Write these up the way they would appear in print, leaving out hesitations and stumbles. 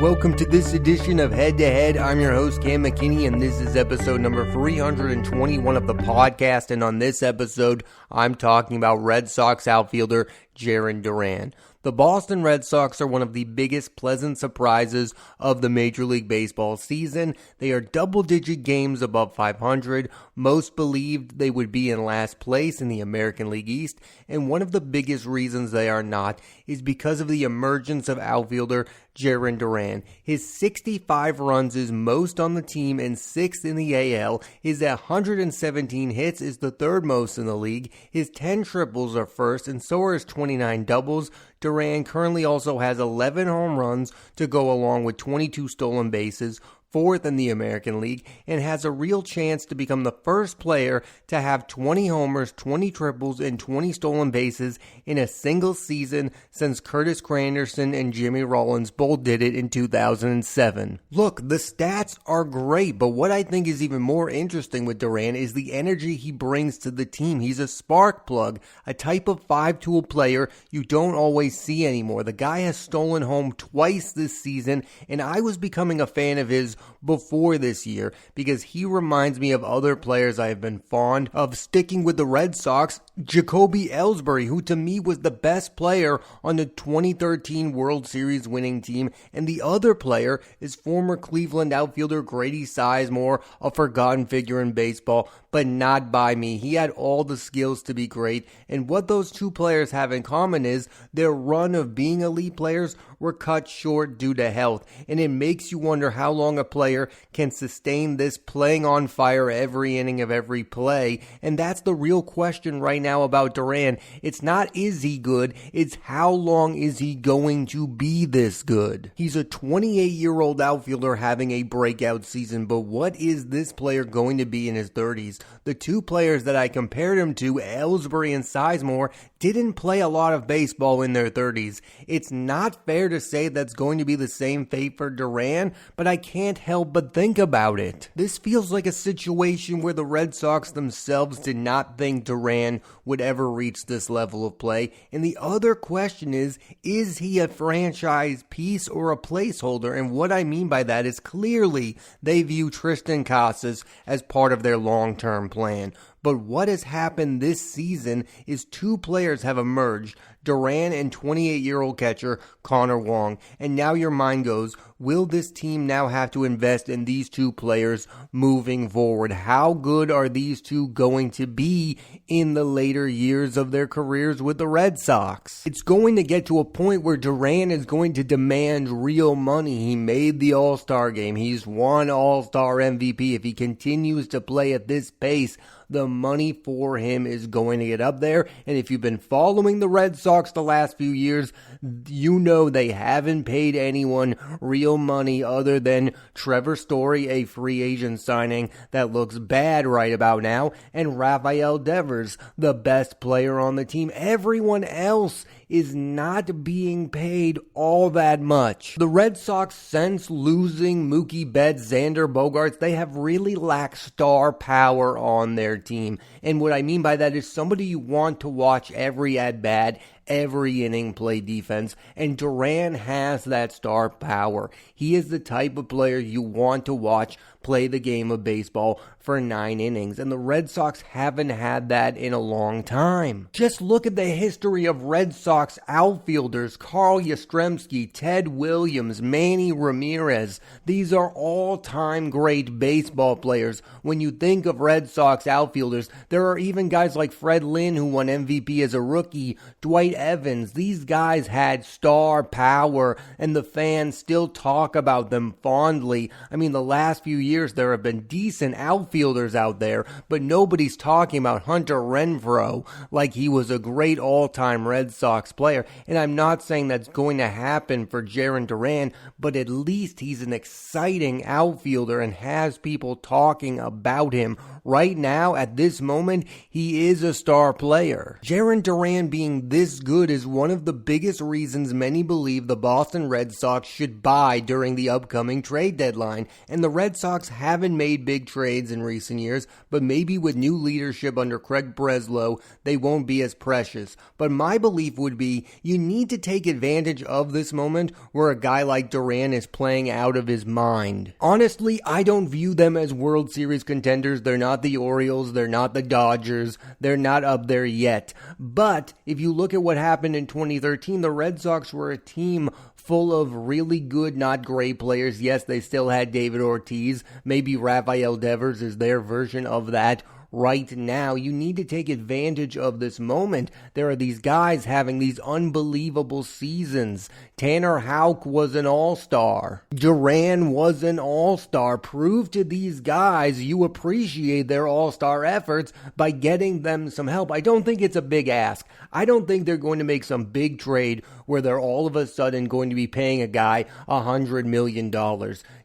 Welcome to this edition of Head to Head. I'm your host, Cam McKinney, and this is episode number 321 of the podcast. And on this episode, I'm talking about Red Sox outfielder Jarren Duran. The Boston Red Sox are one of the biggest pleasant surprises of the Major League Baseball season. They are double-digit games above 500. Most believed they would be in last place in the American League East, and one of the biggest reasons they are not is because of the emergence of outfielder Jarren Duran. His 65 runs is most on the team and 6th in the AL. His 117 hits is the third most in the league. His 10 triples are first, and so are his 29 doubles. Duran currently also has 11 home runs to go along with 22 stolen bases, 4th in the American League, and has a real chance to become the first player to have 20 homers, 20 triples, and 20 stolen bases in a single season since Curtis Granderson and Jimmy Rollins both did it in 2007. Look, the stats are great, but what I think is even more interesting with Duran is the energy he brings to the team. He's a spark plug, a type of five-tool player you don't always see anymore. The guy has stolen home twice this season, and I was becoming a fan of his before this year because he reminds me of other players I have been fond of. Sticking with the Red Sox, Jacoby Ellsbury, who to me was the best player on the 2013 World Series winning team, and the other player is former Cleveland outfielder Grady Sizemore, a forgotten figure in baseball, but not by me. He had all the skills to be great, and what those two players have in common is their run of being elite players were cut short due to health, and it makes you wonder how long a player can sustain this playing on fire every inning of every play, and that's the real question right now about Duran. It's not is he good, it's how long is he going to be this good. He's a 28-year-old outfielder having a breakout season, but what is this player going to be in his 30s? The two players that I compared him to, Ellsbury and Sizemore, didn't play a lot of baseball in their 30s. It's not fair to say that's going to be the same fate for Duran, but I can't help but think about it. This feels like a situation where the Red Sox themselves did not think Duran would ever reach this level of play, and the other question is he a franchise piece or a placeholder? And what I mean by that is clearly they view Tristan Casas as part of their long-term plan. But what has happened this season is two players have emerged, Duran and 28-year-old catcher Connor Wong. And now your mind goes, will this team now have to invest in these two players moving forward? How good are these two going to be in the later years of their careers with the Red Sox? It's going to get to a point where Duran is going to demand real money. He made the All-Star game. He's won All-Star MVP. If he continues to play at this pace, the money for him is going to get up there. And if you've been following the Red Sox the last few years, you know they haven't paid anyone real money other than Trevor Story, a free agent signing that looks bad right about now, and Rafael Devers, the best player on the team. Everyone else is not being paid all that much. The Red Sox, since losing Mookie Betts, Xander Bogaerts, they have really lacked star power on their team. And what I mean by that is somebody you want to watch every at-bat, every inning play defense, and Duran has that star power. He is the type of player you want to watch play the game of baseball for 9 innings, and the Red Sox haven't had that in a long time. Just look at the history of Red Sox outfielders: Carl Yastrzemski, Ted Williams, Manny Ramirez. These are all-time great baseball players. When you think of Red Sox outfielders, there are even guys like Fred Lynn, who won MVP as a rookie, Dwight Evans. These guys had star power, and the fans still talk about them fondly. I mean, the last few years there have been decent outfielders out there, but nobody's talking about Hunter Renfroe like he was a great all-time Red Sox player. And I'm not saying that's going to happen for Jarren Duran, but at least he's an exciting outfielder and has people talking about him. Right now, at this moment, he is a star player. Jarren Duran being this good is one of the biggest reasons many believe the Boston Red Sox should buy during the upcoming trade deadline. And the Red Sox haven't made big trades in recent years, but maybe with new leadership under Craig Breslow, they won't be as precious. But my belief would be. You need to take advantage of this moment where a guy like Duran is playing out of his mind. Honestly, I don't view them as World Series contenders. They're not the Orioles. They're not the Dodgers. They're not up there yet. But if you look at what happened in 2013, the Red Sox were a team full of really good, not great players. Yes, they still had David Ortiz. Maybe Rafael Devers is their version of that. Right now, you need to take advantage of this moment. There are these guys having these unbelievable seasons. Tanner Houck was an all-star. Duran was an all-star. Prove to these guys you appreciate their all-star efforts by getting them some help. I don't think it's a big ask. I don't think they're going to make some big trade where they're all of a sudden going to be paying a guy $100 million.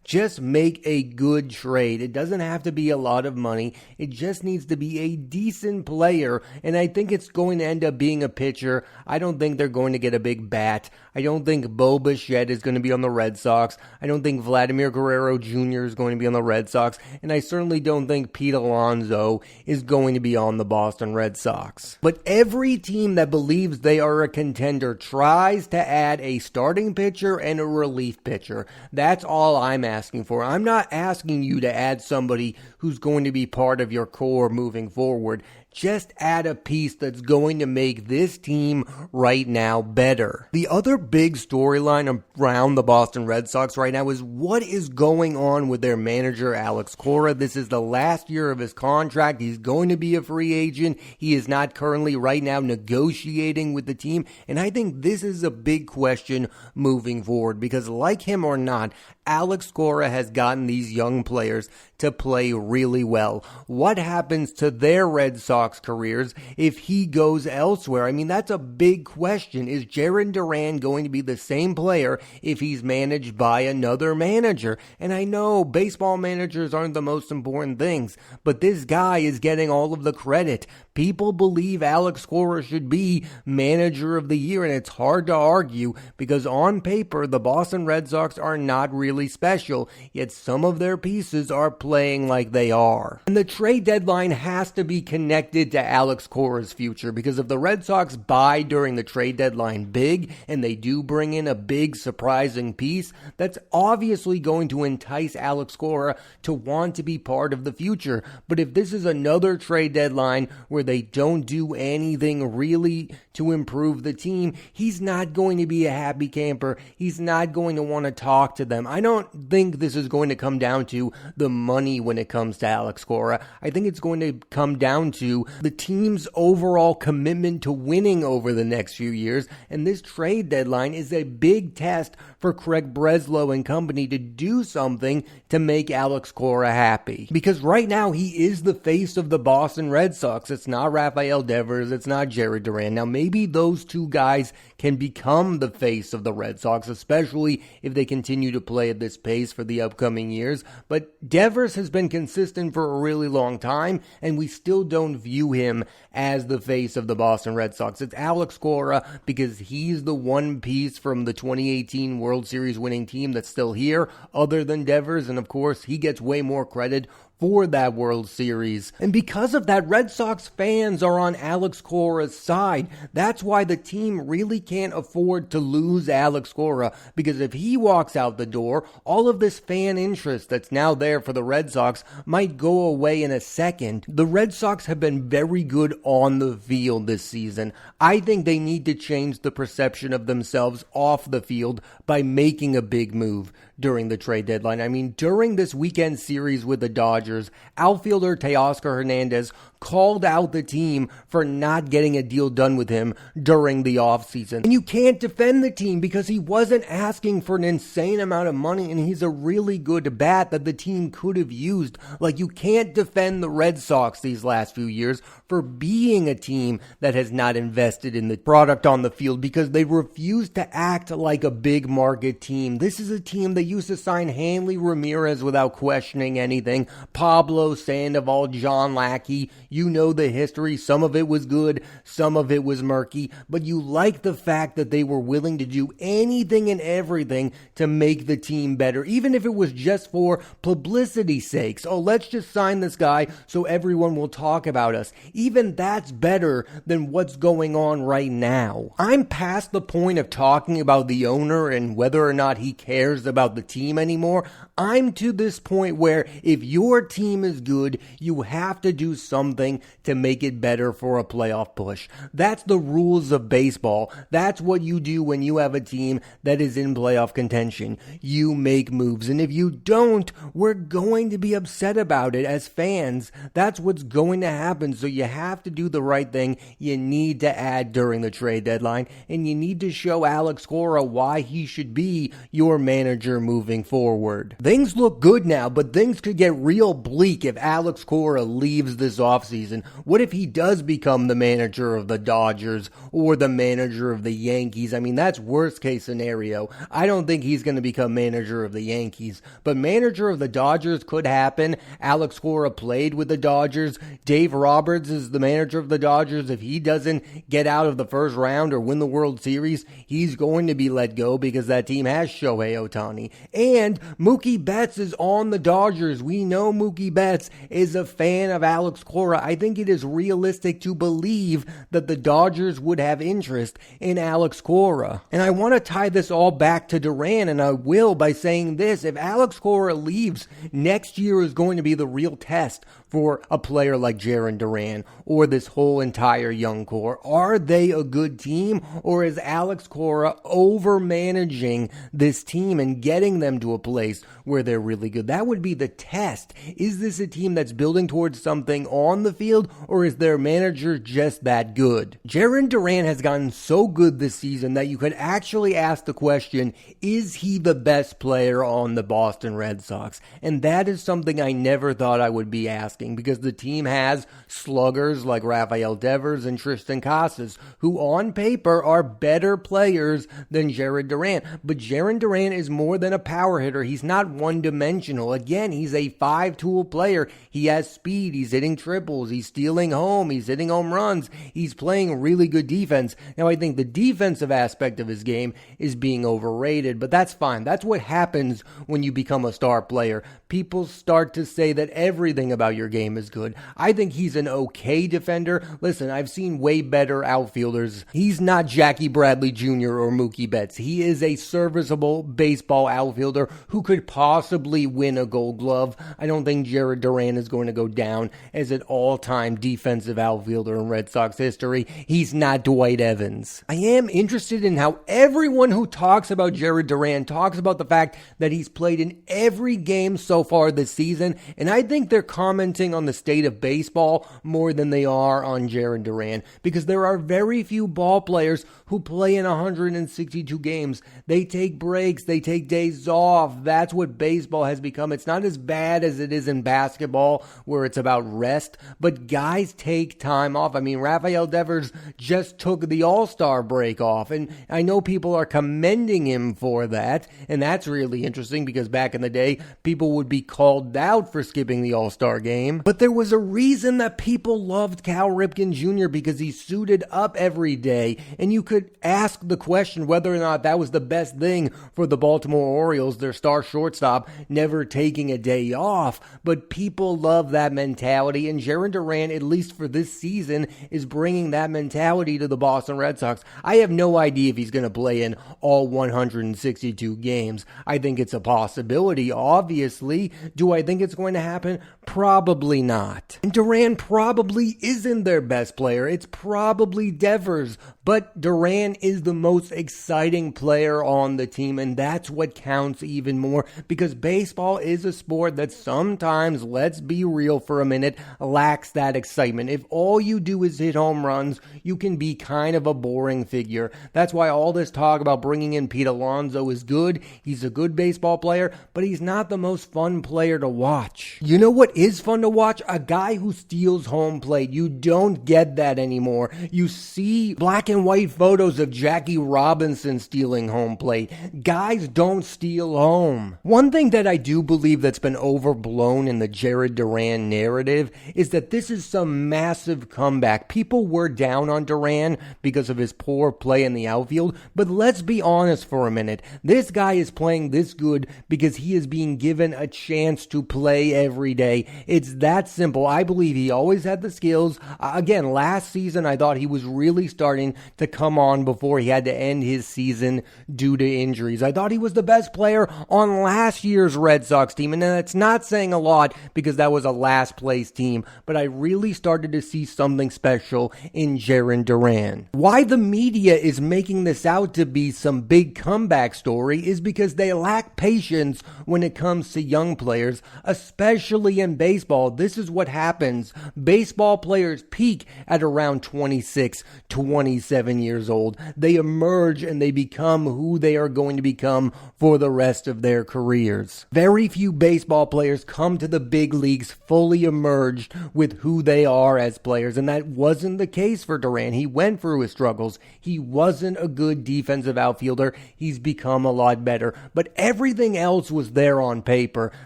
Just make a good trade. It doesn't have to be a lot of money. It just needs to be a decent player, and I think it's going to end up being a pitcher. I don't think they're going to get a big bat. I don't think Bo Bichette is going to be on the Red Sox. I don't think Vladimir Guerrero Jr. is going to be on the Red Sox, and I certainly don't think Pete Alonso is going to be on the Boston Red Sox. But every team that believes they are a contender tries to add a starting pitcher and a relief pitcher. That's all I'm asking for. I'm not asking you to add somebody who's going to be part of your core moving forward. Just add a piece that's going to make this team right now better. The other big storyline around the Boston Red Sox right now is what is going on with their manager, Alex Cora. This is the last year of his contract. He's going to be a free agent. He is not currently right now negotiating with the team. And I think this is a big question moving forward because like him or not, Alex Cora has gotten these young players to play really well. What happens to their Red Sox careers if he goes elsewhere? I mean, that's a big question. Is Jarren Duran going to be the same player if he's managed by another manager? And I know baseball managers aren't the most important things, but this guy is getting all of the credit. People believe Alex Cora should be manager of the year, and it's hard to argue because on paper, the Boston Red Sox are not really special, yet some of their pieces are playing like they are. And the trade deadline has to be connected to Alex Cora's future because if the Red Sox buy during the trade deadline big, and they do bring in a big surprising piece, that's obviously going to entice Alex Cora to want to be part of the future. But if this is another trade deadline where they don't do anything really to improve the team, he's not going to be a happy camper. He's not going to want to talk to them. I don't think this is going to come down to the money when it comes to Alex Cora. I think it's going to come down to the team's overall commitment to winning over the next few years, and this trade deadline is a big test for Craig Breslow and company to do something to make Alex Cora happy. Because right now, he is the face of the Boston Red Sox. It's not Rafael Devers, it's not Jarren Duran. Now, maybe those two guys can become the face of the Red Sox, especially if they continue to play at this pace for the upcoming years. But Devers has been consistent for a really long time, and we still don't view him as the face of the Boston Red Sox. It's Alex Cora because he's the one piece from the 2018 World Series winning team that's still here, other than Devers, and of course, he gets way more credit for that World Series. And because of that, Red Sox fans are on Alex Cora's side. That's why the team really can't afford to lose Alex Cora, because if he walks out the door, all of this fan interest that's now there for the Red Sox might go away in a second. The Red Sox have been very good on the field this season. I think they need to change the perception of themselves off the field by making a big move during the trade deadline. I mean, during this weekend series with the Dodgers, outfielder Teoscar Hernandez called out the team for not getting a deal done with him during the offseason. And you can't defend the team because he wasn't asking for an insane amount of money, and he's a really good bat that the team could have used. Like, you can't defend the Red Sox these last few years for being a team that has not invested in the product on the field because they refuse to act like a big market team. This is a team that used to sign Hanley Ramirez without questioning anything. Pablo Sandoval, John Lackey, you know the history. Some of it was good, some of it was murky, but you like the fact that they were willing to do anything and everything to make the team better, even if it was just for publicity's sake. Oh, let's just sign this guy so everyone will talk about us. Even that's better than what's going on right now. I'm past the point of talking about the owner and whether or not he cares about the team anymore. I'm to this point where if your team is good, you have to do something to make it better for a playoff push. That's the rules of baseball. That's what you do when you have a team that is in playoff contention. You make moves, and if you don't, we're going to be upset about it as fans. That's what's going to happen, so you have to do the right thing. You need to add during the trade deadline, and you need to show Alex Cora why he should be your manager moving forward. Things look good now, but things could get real bleak if Alex Cora leaves this offseason. What if he does become the manager of the Dodgers or the manager of the Yankees? I mean, that's worst case scenario. I don't think he's going to become manager of the Yankees, but manager of the Dodgers could happen. Alex Cora played with the Dodgers. Dave Roberts is the manager of the Dodgers. If he doesn't get out of the first round or win the World Series, he's going to be let go because that team has Shohei Ohtani. And Mookie Betts is on the Dodgers. We know Mookie Betts is a fan of Alex Cora. I think it is realistic to believe that the Dodgers would have interest in Alex Cora. And I want to tie this all back to Duran, and I will by saying this. If Alex Cora leaves, next year is going to be the real test for a player like Jarren Duran or this whole entire young core. Are they a good team, or is Alex Cora over-managing this team and getting them to a place where they're really good? That would be the test. Is this a team that's building towards something on the field, or is their manager just that good? Jarren Duran has gotten so good this season that you could actually ask the question, is he the best player on the Boston Red Sox? And that is something I never thought I would be asking, because the team has sluggers like Rafael Devers and Tristan Casas, who on paper are better players than Jarren Duran. But Jarren Duran is more than a power hitter. He's not one-dimensional. Again, he's a five-tool player. He has speed. He's hitting triples. He's stealing home. He's hitting home runs. He's playing really good defense. Now, I think the defensive aspect of his game is being overrated, but that's fine. That's what happens when you become a star player. People start to say that everything about your game is good. I think he's an okay defender. Listen, I've seen way better outfielders. He's not Jackie Bradley Jr. or Mookie Betts. He is a serviceable baseball outfielder who could possibly win a Gold Glove. I don't think Jarren Duran is going to go down as an all-time defensive outfielder in Red Sox history. He's not Dwight Evans. I am interested in how everyone who talks about Jarren Duran talks about the fact that he's played in every game so far this season, and I think they're commenting on the state of baseball more than they are on Jarren Duran, because there are very few ball players who play in 162 games. They take breaks, they take days off. That's what baseball has become. It's not as bad as it is in basketball, where it's about rest, but guys take time off. I mean, Rafael Devers just took the All-Star break off, and I know people are commending him for that, and that's really interesting, because back in the day, people would be called out for skipping the All-Star game. But there was a reason that people loved Cal Ripken Jr., because he suited up every day, and you could ask the question whether or not that was the best thing for the Baltimore Orioles, their star shortstop, never taking a day off. But people love that mentality, and Jarren Duran, at least for this season, is bringing that mentality to the Boston Red Sox. I have no idea if he's going to play in all 162 games. I think it's a possibility, obviously. Do I think it's going to happen? Probably not. And Duran probably isn't their best player. It's probably Devers. But Duran is the most exciting player on the team, and that's what counts even more, because baseball is a sport that sometimes, let's be real for a minute, lacks that excitement. If all you do is hit home runs, you can be kind of a boring figure. That's why all this talk about bringing in Pete Alonso is good. He's a good baseball player, but he's not the most fun player to watch. You know what is fun to watch? A guy who steals home plate. You don't get that anymore. You see black and white photos of Jackie Robinson stealing home plate. Guys don't steal home. One thing that I do believe that's been overblown in the Jarren Duran narrative is that this is some massive comeback. People were down on Duran because of his poor play in the outfield, but let's be honest for a minute. This guy is playing this good because he is being given a chance to play every day. It's that simple. I believe he always had the skills. Again, last season I thought he was really starting to come on before he had to end his season due to injuries. I thought he was the best player on last year's Red Sox team, and that's not saying a lot because that was a last place team, but I really started to see something special in Jarren Duran. Why the media is making this out to be some big comeback story is because they lack patience when it comes to young players, especially in baseball. This is what happens. Baseball players peak at around 26, 27 years old. They emerge and they become who they are going to become for the rest of their careers. Very few baseball players come to the big leagues fully emerged with who they are as players, and that wasn't the case for Duran. He went through his struggles. He wasn't a good defensive outfielder. He's become a lot better, but everything else was there on paper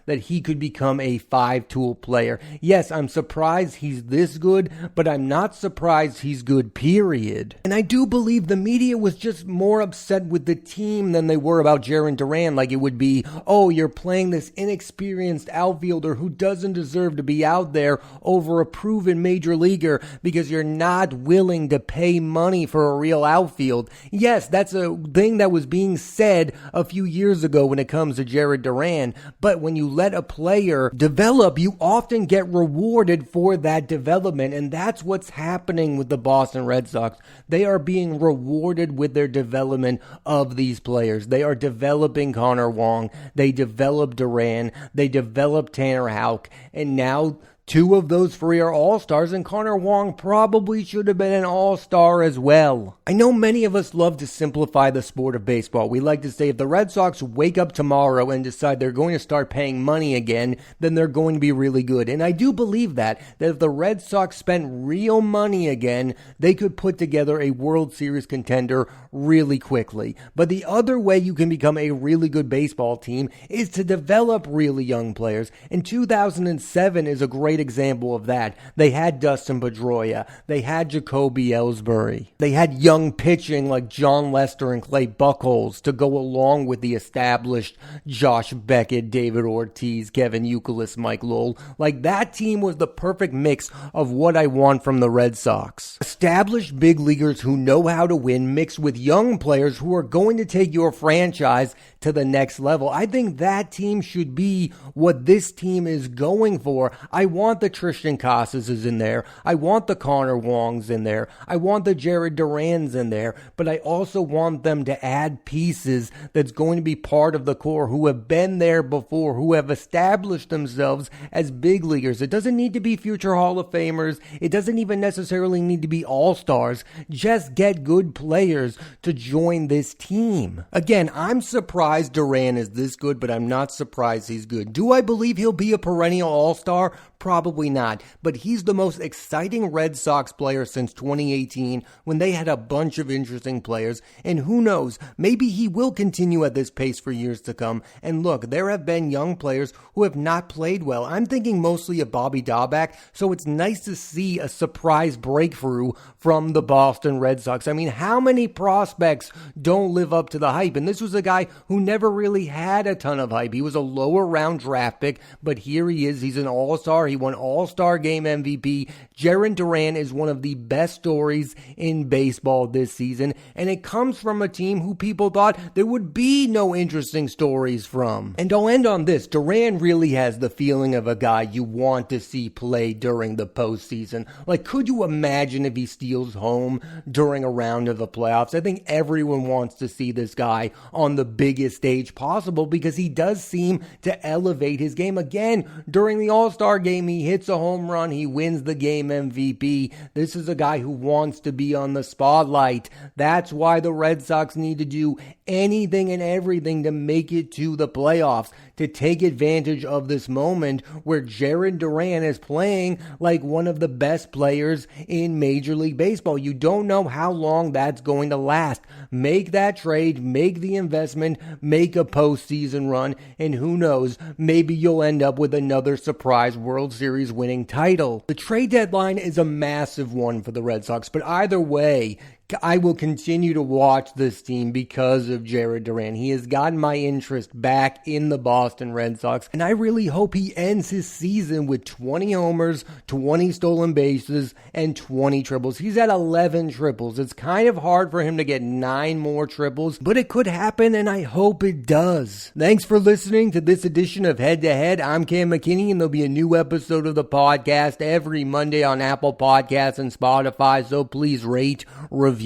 that he could become a five-tool player. Yes, I'm surprised he's this good, but I'm not surprised he's good, period. And I do believe the media was just more upset with the team than they were about Jarren Duran. Like it would be, oh, you're playing this inexperienced outfielder who doesn't deserve to be out there over a proven major leaguer because you're not willing to pay money for a real outfield. Yes, that's a thing that was being said a few years ago when it comes to Jarren Duran, but when you let a player develop, you often get rewarded for that development, and that's what's happening with the Boston Red Sox. They are being rewarded with their development of these players. They are developing Connor Wong, they developed Duran, they developed Tanner Houck, and now two of those three are all-stars, and Connor Wong probably should have been an all-star as well. I know many of us love to simplify the sport of baseball. We like to say if the Red Sox wake up tomorrow and decide they're going to start paying money again, then they're going to be really good. And I do believe that if the Red Sox spent real money again, they could put together a World Series contender really quickly. But the other way you can become a really good baseball team is to develop really young players. And 2007 is a great example of that. They had Dustin Pedroia. They had Jacoby Ellsbury. They had young pitching like John Lester and Clay Buchholz to go along with the established Josh Beckett, David Ortiz, Kevin Youkilis, Mike Lowell. Like that team was the perfect mix of what I want from the Red Sox. Established big leaguers who know how to win mixed with young players who are going to take your franchise to the next level. I think that team should be what this team is going for. I want the Tristan Casas in there. I want the Connor Wongs in there. I want the Jarren Durans in there. But I also want them to add pieces that's going to be part of the core who have been there before, who have established themselves as big leaguers. It doesn't need to be future Hall of Famers. It doesn't even necessarily need to be all-stars. Just get good players to join this team. Again, I'm surprised Duran is this good, but I'm not surprised he's good. Do I believe he'll be a perennial all-star? Probably not, but he's the most exciting Red Sox player since 2018 when they had a bunch of interesting players, and who knows, maybe he will continue at this pace for years to come. And look, there have been young players who have not played well. I'm thinking mostly of Bobby Dahlbeck, so it's nice to see a surprise breakthrough from the Boston Red Sox. I mean, how many prospects don't live up to the hype? And this was a guy who never really had a ton of hype. He was a lower round draft pick, but here he is. He's an all-star. He won All-Star Game MVP. Jarren Duran is one of the best stories in baseball this season, and it comes from a team who people thought there would be no interesting stories from. And I'll end on this. Duran really has the feeling of a guy you want to see play during the postseason. Like, could you imagine if he steals home during a round of the playoffs? I think everyone wants to see this guy on the biggest stage possible because he does seem to elevate his game. Again, during the All-Star game, he hits a home run, he wins the game MVP. This is a guy who wants to be on the spotlight. That's why the Red Sox need to do anything and everything to make it to the playoffs, to take advantage of this moment where Jarren Duran is playing like one of the best players in Major League Baseball. You don't know how long that's going to last. Make that trade, make the investment, make a postseason run, and who knows, maybe you'll end up with another surprise World Series winning title. The trade deadline is a massive one for the Red Sox, but either way, I will continue to watch this team because of Jarren Duran. He has gotten my interest back in the Boston Red Sox, and I really hope he ends his season with 20 homers, 20 stolen bases, and 20 triples. He's at 11 triples. It's kind of hard for him to get 9 more triples, but it could happen, and I hope it does. Thanks for listening to this edition of Head to Head. I'm Cam McKinney, and there'll be a new episode of the podcast every Monday on Apple Podcasts and Spotify, so please rate, review,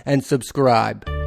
and subscribe.